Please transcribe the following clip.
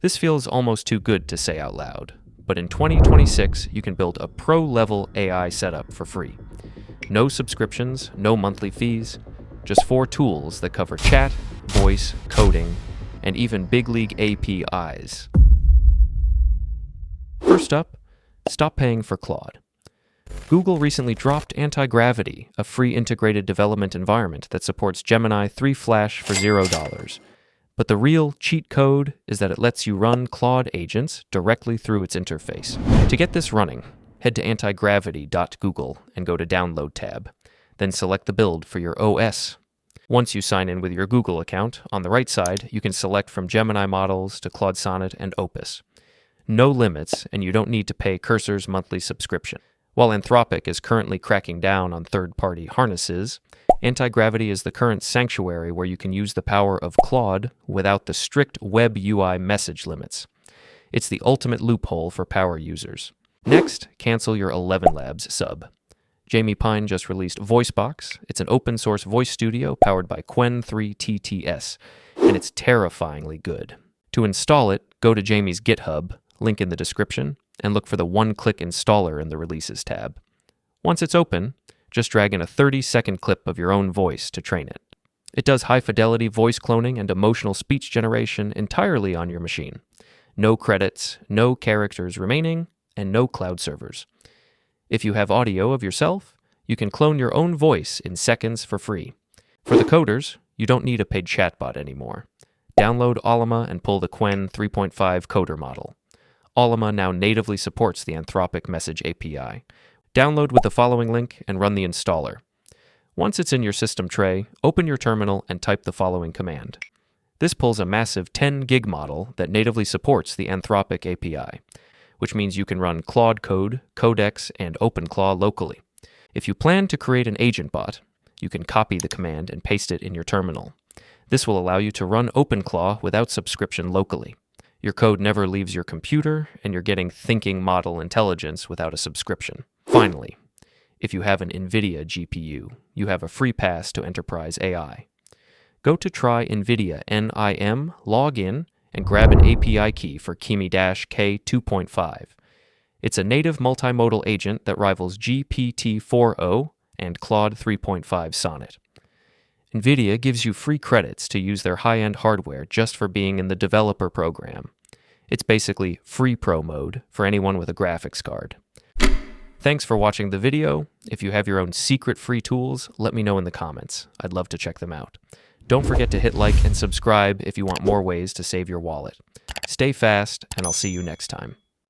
This feels almost too good to say out loud, but in 2026, you can build a pro-level AI setup for free. No subscriptions, no monthly fees, just 4 tools that cover chat, voice, coding, and even big league APIs. First up, stop paying for Claude. Google recently dropped Antigravity, a free integrated development environment that supports Gemini 3 Flash for $0. But the real cheat code is that it lets you run Claude agents directly through its interface. To get this running, head to antigravity.google and go to Download tab. Then select the build for your OS. Once you sign in with your Google account, on the right side, you can select from Gemini models to Claude Sonnet and Opus. No limits, and you don't need to pay Cursor's monthly subscription. While Anthropic is currently cracking down on third-party harnesses, Antigravity is the current sanctuary where you can use the power of Claude without the strict web UI message limits. It's the ultimate loophole for power users. Next, cancel your ElevenLabs sub. Jamie Pine just released Voicebox. It's an open-source voice studio powered by Qwen 3 TTS, and it's terrifyingly good. To install it, go to Jamie's GitHub, link in the description, and look for the one-click installer in the Releases tab. Once it's open, just drag in a 30-second clip of your own voice to train it. It does high-fidelity voice cloning and emotional speech generation entirely on your machine. No credits, no characters remaining, and no cloud servers. If you have audio of yourself, you can clone your own voice in seconds for free. For the coders, you don't need a paid chatbot anymore. Download Ollama and pull the Qwen 3.5 coder model. Ollama now natively supports the Anthropic Message API. Download with the following link and run the installer. Once it's in your system tray, open your terminal and type the following command. This pulls a massive 10 gig model that natively supports the Anthropic API, which means you can run Claude Code, Codex, and OpenClaw locally. If you plan to create an agent bot, you can copy the command and paste it in your terminal. This will allow you to run OpenClaw without subscription locally. Your code never leaves your computer, and you're getting thinking model intelligence without a subscription. Finally, if you have an NVIDIA GPU, you have a free pass to Enterprise AI. Go to try NVIDIA NIM, log in, and grab an API key for Kimi-K 2.5. It's a native multimodal agent that rivals GPT-4o and Claude 3.5 Sonnet. NVIDIA gives you free credits to use their high-end hardware just for being in the developer program. It's basically free pro mode for anyone with a graphics card. Thanks for watching the video. If you have your own secret free tools, let me know in the comments. I'd love to check them out. Don't forget to hit like and subscribe if you want more ways to save your wallet. Stay fast, and I'll see you next time.